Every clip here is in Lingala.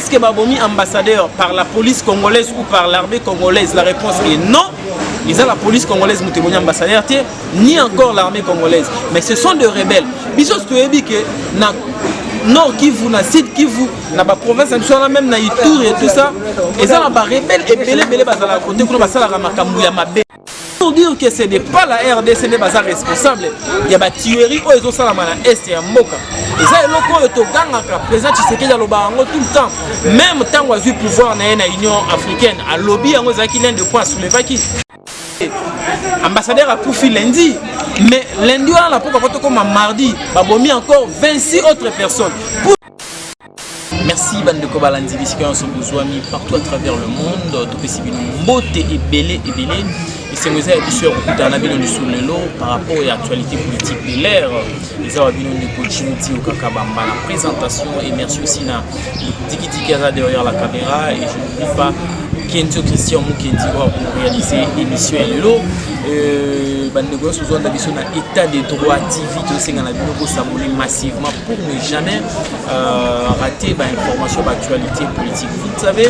est-ce que babomi ambassadeur par la police congolaise ou par l'armée congolaise? La réponse est non. Ils ont la police congolaise, ambassadeur, ni encore l'armée congolaise. Mais ce sont des rebelles. Bisous, tu as dit que na Nord Kivu, na Sud Kivu, na ba province, même na Ituri et tout ça, ils ont la rebelle et belé bazala côté pour basala ramakambu ya mabe. Pour dire que ce n'est pas la RDC n'est pas responsable. Il y a des tueries où ils ont ça à l'est et à Moka. Et ça, ils ont le président Tshisekedi a tout le temps. Même tant qu'on a eu pouvoir dans l'Union africaine, à lobby, on a l'un de points sous les vaquis. Ambassadeur a pouffé lundi, mais lundi on a pas comme mardi, on a mis encore 26 autres personnes. Merci bande de Kobalandi, partout à travers le monde, tout possible beauté et belé et belé. Et c'est nous par rapport à l'actualité politique de l'ère. Les Arabino de Kochinti au Kakabamba, la présentation et merci aussi à Tiki Kaza derrière la caméra et je n'oublie pas Kento Christian Mukendi pour réaliser l'émission et l'eau. Bande de gosses, nous avons un état de droit TV aussi dans la vidéo pour s'abonner massivement pour ne jamais rater l'information de l'actualité politique. Vous savez,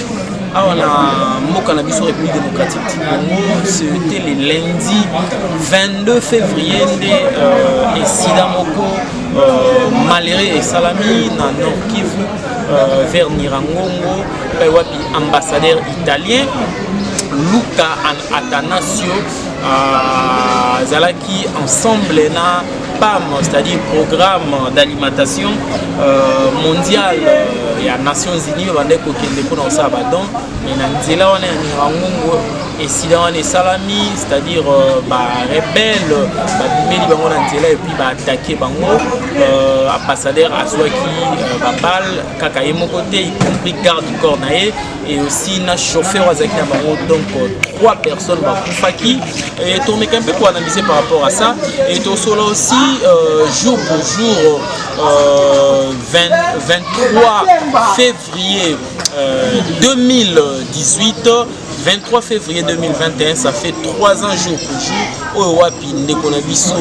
on a Mokanabiso République démocratique du Congo, c'était le lundi 22 février et Sidamoko Maléré et Salami dans Nord Kivu vers Nirangongo, ambassadeur italien Luca Atanasio Zalaki ensemble na PAM, c'est-à-dire programme d'alimentation mondiale et à Nations Unies, on a des pour dans ça badon et nanzela on est et si on est salami, c'est-à-dire rebelle, bimeli bango nanzela et puis attaquer bango ambassadeur Azwaki babal kakayemo côté y compris garde du corps naé et aussi na chauffeur Azaki na bango donc 3 personnes bakufaki et tourner un peu pour analyser par rapport à ça et tout cela aussi jour pour jour 23 février 2018 23 février 2021, ça fait 3 ans jour pour jour. Owapi ndekona biso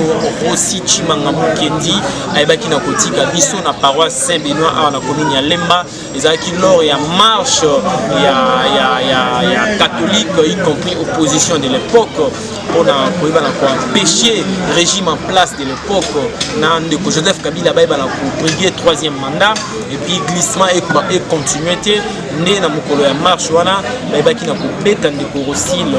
aussi Chimanga Mukendi aibaki na kotika biso na paroisse Saint-Benoît à la commune ya Lemba ezaki lors ya marche ya catholique y compris opposition de l'époque pour empêcher le régime en place de l'époque na ndeko Joseph Kabila ba na briguer 3e mandat et puis glissement et continuité né na mokolo ya marche wana baibaki na kobeta ndeko Rosile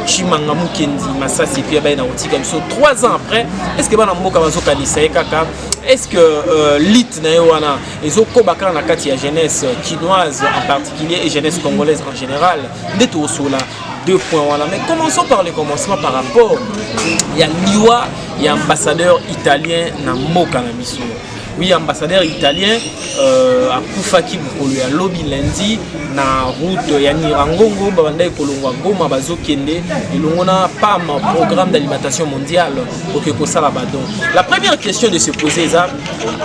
Chimanga Mukendi Masasi puis ba na kotika biso 3 ans après. Est-ce que bana mboka bazokanisa kaka est-ce que lit na wana ezokobaka na kati ya jeunesse chinoise en particulier et jeunesse congolaise en général ndeto osola 2 points voilà. Mais commençons par le commencement par rapport il y a Liwa, il y a ambassadeur italien na mboka na biso. Oui, ambassadeur italien à Koufaki Bukolo ya lobby lundi na route ya Nirangongo babanda ekolongwa Goma bazokende elongona PAM programme d'alimentation mondiale pour que kosala badon. La première question de se poser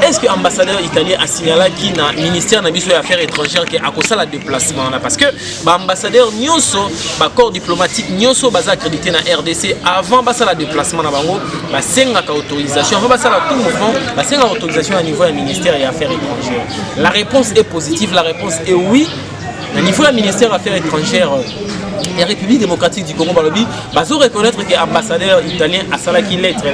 est-ce que ambassadeur italien a signalé qui na ministère na biso ya affaires étrangères que akosala déplacement là parce que ba ambassadeur nyonso ba corps diplomatique nyonso baza accrédité na RDC avant basala déplacement na bango ba senga ka autorisation avant basala tout mouvement ba senga autorisation au niveau du ministère des Affaires étrangères. La réponse est positive, la réponse est oui. Au niveau du ministère des Affaires étrangères et République démocratique du Congo, bah, vous reconnaître que l'ambassadeur italien a salaki lettre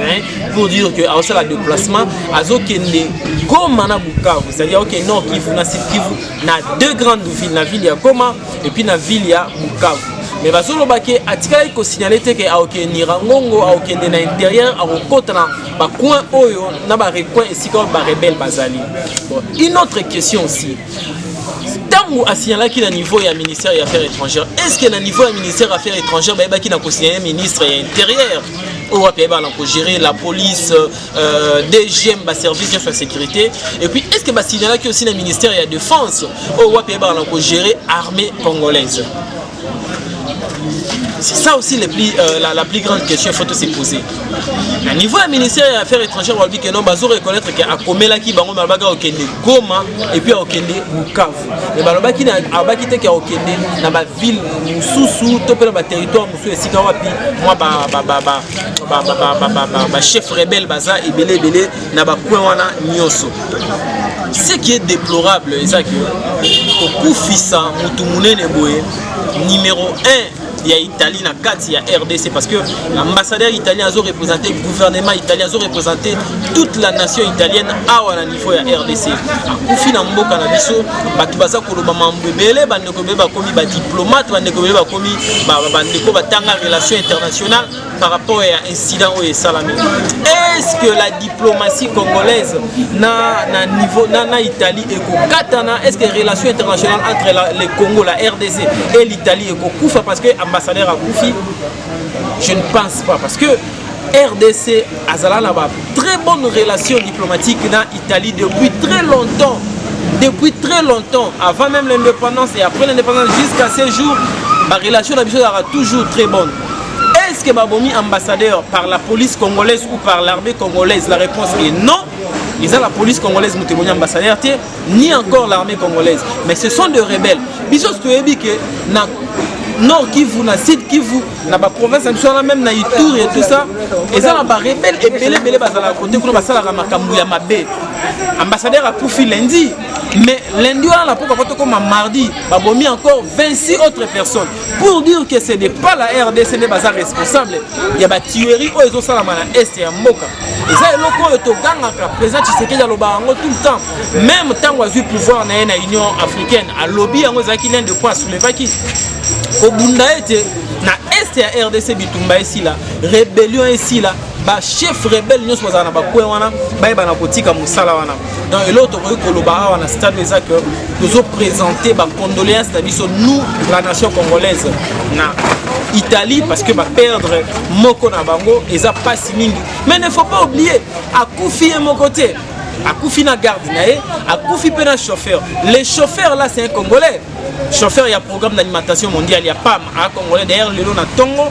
pour dire que à ça le déplacement a zokende Goma na Bukavu, c'est-à-dire ok Nord Kivu na Sud Kivu na 2 grandes villes, la ville ya Goma et puis la ville ya Bukavu. Mais bazolo bake atika iko signaler que a ok Nirangongo a ok na intérieur a okota na ba coin oyo na ba recoin ici comme ba rebelle bazali. Bon, une autre question aussi. Tango a signalé qu'il y a un niveau du ministère des Affaires étrangères. Est-ce qu'il y a un niveau du ministère des Affaires étrangères qui a signé ministre intérieur pour gérer la police, DGM, service de sécurité. Et puis, est-ce qu'il y a signalé qu'il y a aussi un ministère de la Défense pour gérer l'armée congolaise? C'est ça aussi la plus grande question qu'il faut se poser. À niveau du ministère des Affaires étrangères, on dit que non, on reconnaître qu'il y a Komela qui bango malbaga okende Goma et puis okende Bukavu. Mais baloba qui na abakite ki okende na ba ville mususu to pe na ba territoire mususu esika wapi moi ba chef rebelle baza ebele na ba coin wana nyoso. ce qui est déplorable, c'est que Koufissa Moutoumouné Neboé, numéro 1 il y a Italie na 4 il y a RDC parce que l'ambassadeur italien a représenté le gouvernement italien a représenté toute la nation italienne à niveau ya RDC akufi na mboka na biso batu baza koloba mambebele bandeko beba komi ba diplomate bandeko beba komi bandeko batanga relation internationale par rapport à incident au salami. Est-ce que la diplomatie congolaise na niveau na Italie et katana est-ce que relation internationale entre le Congo la RDC et l'Italie est koufa parce que ambassadeur à Koufi, je ne pense pas parce que RDC Azala a très bonne relation diplomatique dans l'Italie depuis très longtemps. Depuis très longtemps, avant même l'indépendance et après l'indépendance jusqu'à ces jours, la relation sera toujours très bonne. Est-ce que Babomi ambassadeur par la police congolaise ou par l'armée congolaise? La réponse est non. Ils ont la police congolaise Moutéboni ambassadeur ni encore l'armée congolaise. Mais ce sont des rebelles. Bisous que na Nord Kivu, na Sud Kivu, na ba province même na Ituri et tout ça. Ils ont la rebelle et belé bazala côté qu'on basala ramakambu ya mabe. Ambassadeur a Koufi lundi. Mais lundi on a pourquoi comme mardi, Babomi encore 26 autres personnes pour dire que ce n'est pas la RDC qui est responsable. Il y a des tueries où ils ont ça la est et à Mboka. Et ça est locaux et Toganga président Tshisekedi tout le temps. Même tant qu'on a eu pouvoir dans l'Union africaine, à lobby on a qui de quoi soulever qui. Au Bunda était na est et RDC bitumba ici là, rébellion ici là. Ba chef rebelle nyos bazana ba kwe wana ba bana kotika musala wana donc l'autre koloba wana stade ça que nous ont présenté ba condoléances na biso nous la nation congolaise na Italie parce que va perdre moko na bango et ça passe mingi mais il ne faut pas oublier Akoufi est mon côté Akoufi na garde naé Akoufi pe na chauffeur les chauffeurs là c'est un congolais chauffeur il y a programme d'alimentation mondiale il y a PAM un congolais derrière le na Tongo.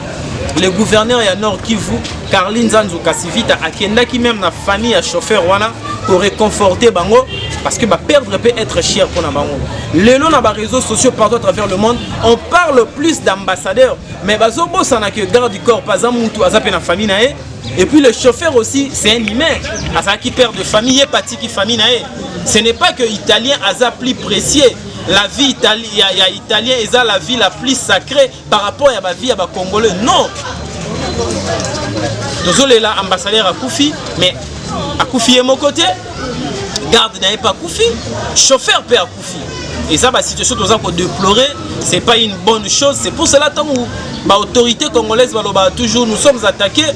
Le gouverneur ya Nord Kivu, Carline Zanzou Kassivita, Akenda qui même na famille à chauffeur wana pour réconforter bango parce que ba perdre peut être cher pour na bango. Le long na ba réseaux sociaux partout à travers le monde, on parle plus d'ambassadeurs, mais bazo bossa na que garde du corps pas mutu azape na famille nae. Et puis le chauffeur aussi, c'est un humain. À ça qui perd de famille, parti qui famille nae. Ce n'est pas que italien aza plus précieux. La vie italienne est la vie la plus sacrée par rapport à la vie à Congolais. Non. Désolé là, ambassadeur à Koufi, mais à Koufi est mon côté. Garde n'est pas Koufi, chauffeur peut à Koufi. Et ça, la situation que nous avons déplorée, ce n'est pas une bonne chose. C'est pour cela que l'autorité congolaise va toujours, nous sommes attaqués.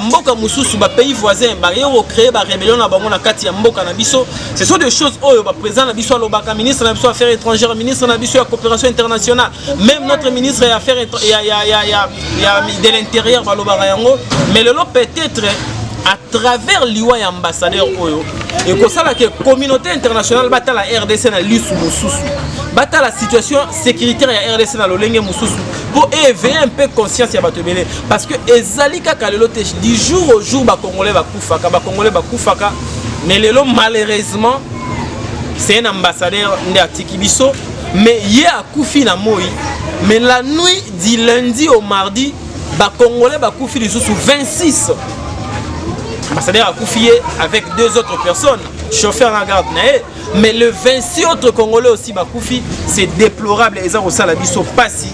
Mboka mususu ba pays voisins ba yo créer ba rébellion na bango na kati ya mboka na biso ce sont des choses oyo ba président na biso alobaka ministre na biso affaires étrangères ministre na biso ya coopération internationale même notre ministre ya affaires de l'intérieur ba lobaka yango mais le lot peut-être à travers l'iwa ya ambassadeur oyo et que ça la communauté internationale bata la RDC na lisu mususu bata la situation sécuritaire ya RDC na lolenge mususu pour éveiller un peu conscience ya batobele parce que ezali kaka lelo te du jour au jour ba congolais ba kufaka mais lelo malheureusement c'est un ambassadeur de Atikibiso mais hier a kufi na moi mais la nuit du lundi au mardi ba congolais ba kufi les sous 26 ambassadeur a confié avec 2 autres personnes, chauffeur en garde, mais le 26 autres Congolais aussi, Bakoufi, c'est déplorable. Ils ont aussi la biso passi.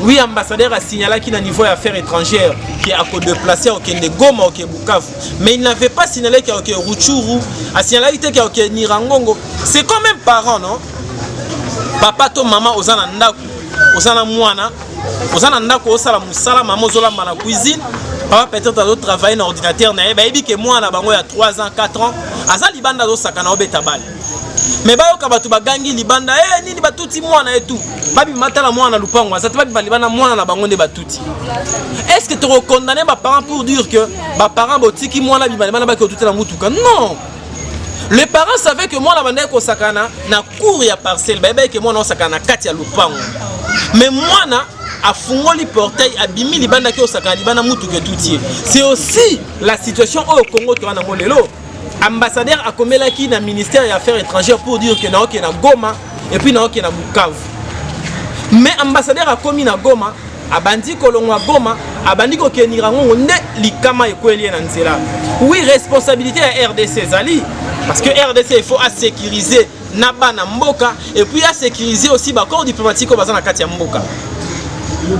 Oui, ambassadeur a signalé qu'il y a un niveau d'affaires étrangères qui a déplacé au Kende Goma, au Bukavu, mais il n'avait pas signalé qu'il y a au Rutshuru, a signalé qu'il y a au Nirangongo. C'est quand même parent, non? Papa to maman aux ananda, aux anamouana, aux ananda, aux alamusala, maman aux la cuisine. Papa peut-être à d'autres travailler dans l'ordinateur, mais il dit que moi, il y a 3 ans, 4 ans, Aza Libanda do sakana obetabal. Mais ba yoka batu bagangi Libanda, nini batuti mwana et tout. Babi matala mwana lupango, ça te babi Libanda mwana na bango de batuti. Est-ce que tu recondamnes mes parents pour dire que mes parents botiki mwana Libanda ba ko tout la mutuka? Non. Les parents savaient que moi la bande ko sakana na cour ya parcelle, ba que moi na sakana kati ya lupango. Mais moi na a fungoli portail abimi libanda ke osaka libanda mutu ke toutier. C'est aussi la situation au Congo to na molelo. Ambassadeur a komela ki na ministère des affaires étrangères pour dire que na Goma et puis na Bukavu. Mais ambassadeur a commis na Goma abandi kolongwa Goma abandi ko kenira ngo nde likama ekweli na nzela. Oui, responsabilité à RDC Zali parce que RDC il faut sécuriser Naba na mboka et puis à sécuriser aussi ba corps diplomatique au bazan na kati ya mboka.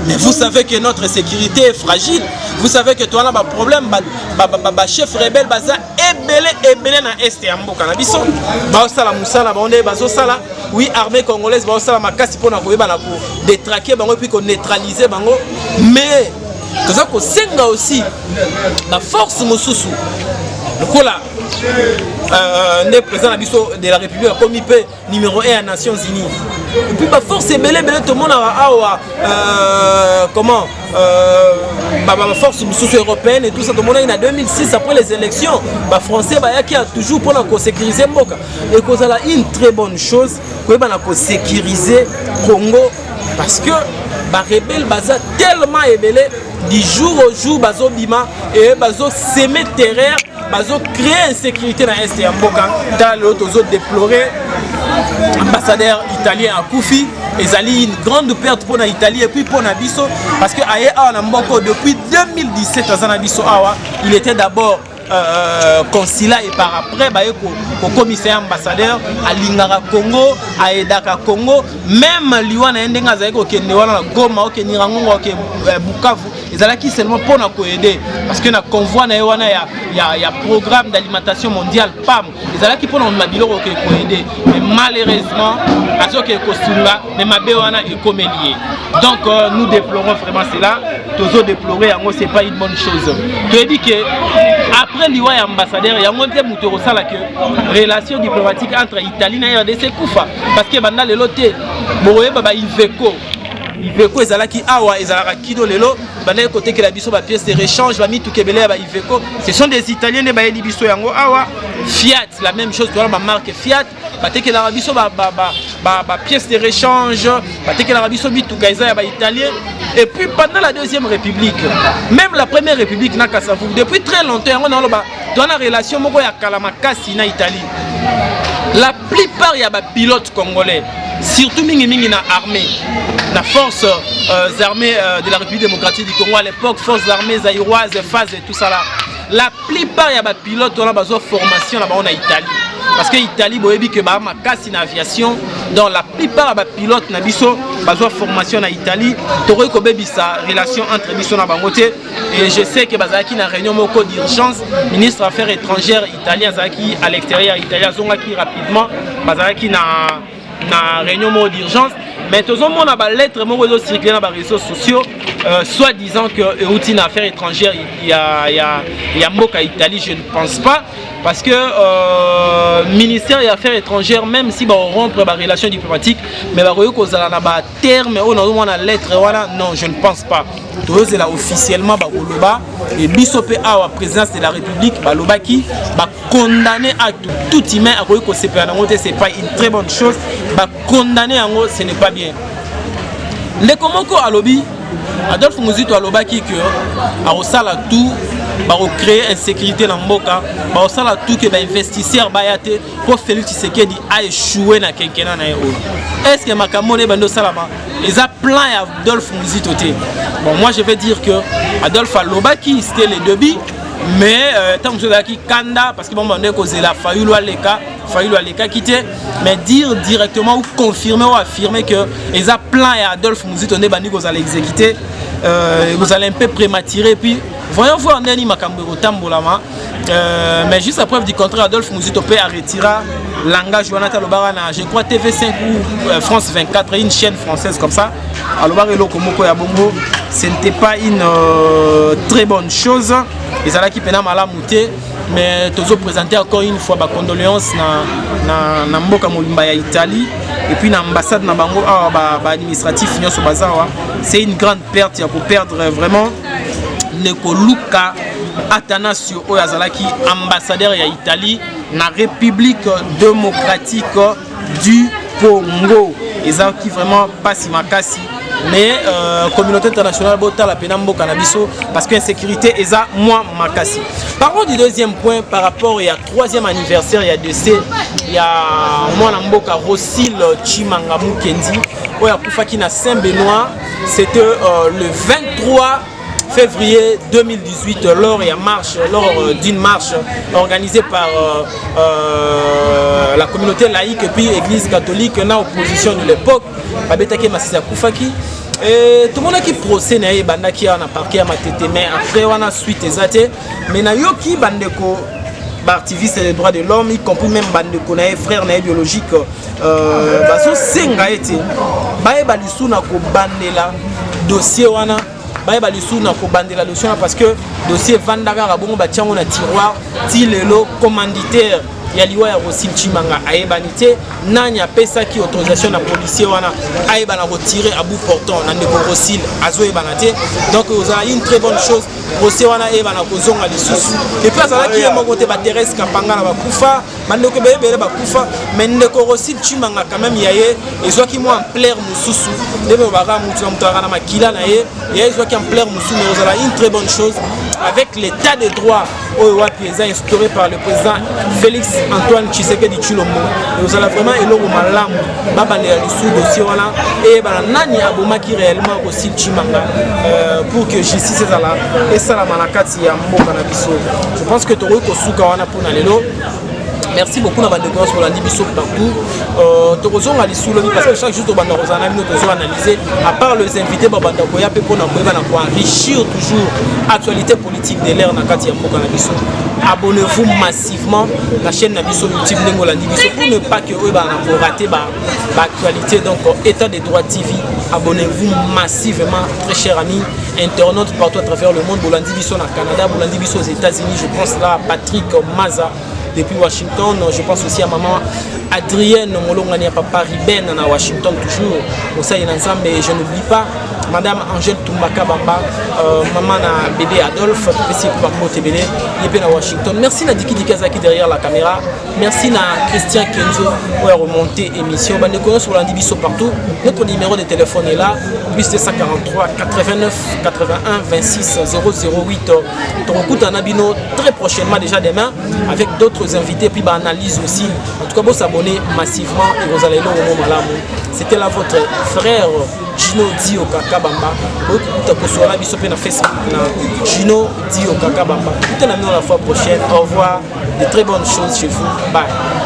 Mais vous savez que notre sécurité est fragile. Vous savez que toi là ba problème ba chef rebelle baza ebele na est ya mboka na biso. Ba sala musala ba onde bazo sala. Oui, armée congolaise ba sala makasi pona ko yeba na ko détraquer bango puis ko neutraliser bango. Mais que ça ko senga aussi la force mosusu. Lokola le président de la République a commis numéro 1 aux Nations Unies. Et puis, force est belle, tout le monde a comment force européenne et tout ça. Tout le monde en 2006, après les élections, les Français qui a toujours pour sécuriser Mboka. Et que ça a une très bonne chose, pour sécuriser Congo. Parce que les rebelles sont tellement ébélés, du jour au jour, ils bima et ils s'aimer terreur. Bazo créer insécurité dans l'Est de Mboka. Dans l'autre, ils ont déploré l'ambassadeur italien à Koufi. Ils ont une grande perte pour l'Italie et puis pour Nabiso. Parce que depuis 2017, il était d'abord consulat et par après au commissaire ambassadeur à Lingara Congo, à Edaka Congo, même Liwana Ndenga Zaiko qui est Goma, qui est Nirango, qui est Bukavu. Ils allaient seulement pour nous aider parce que dans le convoi il y a programme d'alimentation mondiale PAM. Ils allaient pour nous aider. Mais malheureusement, mais donc nous déplorons vraiment cela. Tous déplorer, c'est pas une bonne chose. Tu dis que après l'Iwa ambassadeur, il y a un que relation diplomatique entre Italie et RDC Koufa parce que pendant le loté, Iveco ezalaki awa ezalaka kido lelo bana côté que la biso ba pièce de rechange ba mitu kebele ba Iveco ce sont des italiens ba yeli biso yango awa Fiat la même chose dans la marque Fiat ba teke la biso ba pièce de rechange ba teke la biso mitu kaiza ya ba italien et puis pendant la deuxième république même la première république na Kasavu depuis très longtemps on a ba dans la relation moko ya Kalamakasi na Italie la plupart ya ba pilotes congolais surtout mingi na armée la force armées de la République démocratique du Congo à l'époque, forces armées zaïroises, FAS et tout ça là. La plupart il y a des pilotes qui ont besoin de formation là-bas en Italie. Parce que l'Italie, il y a une aviation. Donc la plupart des pilotes qui ont besoin de formation en Italie. Il y a une relation entre Bisso et Bangote. Et je sais que il y a une réunion d'urgence. Le ministre des Affaires étrangères italien à l'extérieur, italien rapidement. Il y a une réunion d'urgence. Mais tout le monde a des lettres qui circulent dans les réseaux sociaux, soit disant que l'outil d'affaires étrangères, il y a Mboka Italie, je ne pense pas. Parce que le ministère des Affaires étrangères, même si on rompt les relations diplomatiques, mais on a un terme, on a une lettre, non, je ne pense pas. Tout c'est là officiellement, et Bissopé à la présidence de la République, qui va condamner à tout humain à c'est pas une très bonne chose. Condamner en gros, ce n'est pas bien. Les Komoko à lobby, Adolphe Muzito à lobby que à tout, créer insécurité dans Mboka, à tout que investisseurs bayate pour Félix Tshisekedi a échoué dans quelqu'un na euro. Est-ce que Makamone bando salama les a plein Adolphe Muzito té. Bon moi je vais dire que Adolphe a lobby c'était les débits. Mais tant que je suis Kanda, parce que bon, on est causé la Fayulu Aleka quitté, mais dire directement ou confirmer ou affirmer que les a plein et Adolphe Muzito ne bani vous allez exécuter, vous allez un peu prématurer puis voyons voir Nani Makambero Tambolama, mais juste à preuve du contraire Adolphe Muzito peut retirer langage Jonathan Lobarana, je crois TV5 ou France 24, une chaîne française comme ça, alors Komoko ya Bongo, ce n'était pas une très bonne chose. Les ala qui pena mala mouté mais toujours présenter encore une fois ba condoléances na mboka molimba ya Italie et puis na ambassade na bango ba administratif nyonso bazawa c'est une grande perte pour perdre vraiment Neko Luka Atanasio Oyazalaki ambassadeur ya Italie na République démocratique du Congo et ça qui vraiment passe makasi mais communauté internationale bota la penambo canabiso parce que insécurité est à moi makasi. Parlons du deuxième point par rapport il y a troisième anniversaire, il y a décès, il y a moi Mboka Rosil Chimanga Mukendi où il y a Koufaki na Saint-Benoît, c'était le 23 février 2018 lors d'une marche organisée par la communauté laïque et puis église catholique na opposition de l'époque babetaki Masisi Koufaki et tout le monde qui procès na banda qui a parqué à matete mais après on a suite ezate mais na yoki bandeko activiste des droits de l'homme, y compris même bandeko na frère na biologique baso senga ete bae balisu na ko bandela dossier wana bae balisu na ko bandela dossier parce que dossier vandaka rabongo batiango na tiroir ti lelo commanditaire ya liwa ya Rosil Chimanga ayebanité nani apesa ki autorisation na policier wana ayeba na retirer à bout portant na ndeko Rosil azo ebanate donc vous avez une très bonne chose procès wana eba na kozonga lisusu et puis azala ki mo côté ba Thérèse Kapanga na bakufa bandeko bebele bakufa mais ndeko Rosil Chimanga quand même yaye ezwa ki mo en plaire mususu debe baka mutu mutara na makila na ye ezwa ki en plaire mususu mais vous avez une très bonne chose avec l'état de droit wapi eza instauré par le président Félix Antoine Tshisekedi Tshilombo. Vous allez vraiment eloko malamu babandela lisu dossier wana et bana nani abomaki réellement aussi Chimanga pour que justice ezala esala manakati ya mboka na biso. Je pense que toro ko suka wana pona lelo. Merci beaucoup na bande pour la biso partout. Tozonga lisulu parce que chaque jour to banda rozana bino tozo analyser à part les invités babanda ko ya pe pona ko na ko enrichir toujours actualité politique de l'ère na kati ya mboka na biso. Abonnez-vous massivement la chaîne Nabiso YouTube Nengolandi Biso pour ne pas que vous ratez l'actualité. Donc État des droits TV, abonnez-vous massivement, très chers amis internautes partout à travers le monde. Bolandi Biso na Canada, Bolandi Biso aux États-Unis. Je pense là à Patrick Maza depuis Washington. Je pense aussi à maman Adrienne Molongani, à papa Riben à Washington toujours. Aussi et je n'oublie pas Madame Angèle Tumbaka Bamba, maman na bébé Adolphe, ici pour Motebele, il est à Washington. Merci Nadiki Dikazaki derrière la caméra. Merci na Christian Kenzo pour remonter émission. Nous connaissons sur l'Andibiso partout. Notre numéro de téléphone est là, plus 243 89 81 26 008. On en Abino très prochainement déjà demain avec d'autres invités puis analyse aussi. En tout cas, vous s'abonner massivement et vous allez le moment malamu. C'était là votre frère Gino Dio Kakabamba. Vous pouvez vous sur la Facebook Gino Dio Kakabamba. Tout à la fois prochaine. Au revoir. De très bonnes choses chez vous. Bye.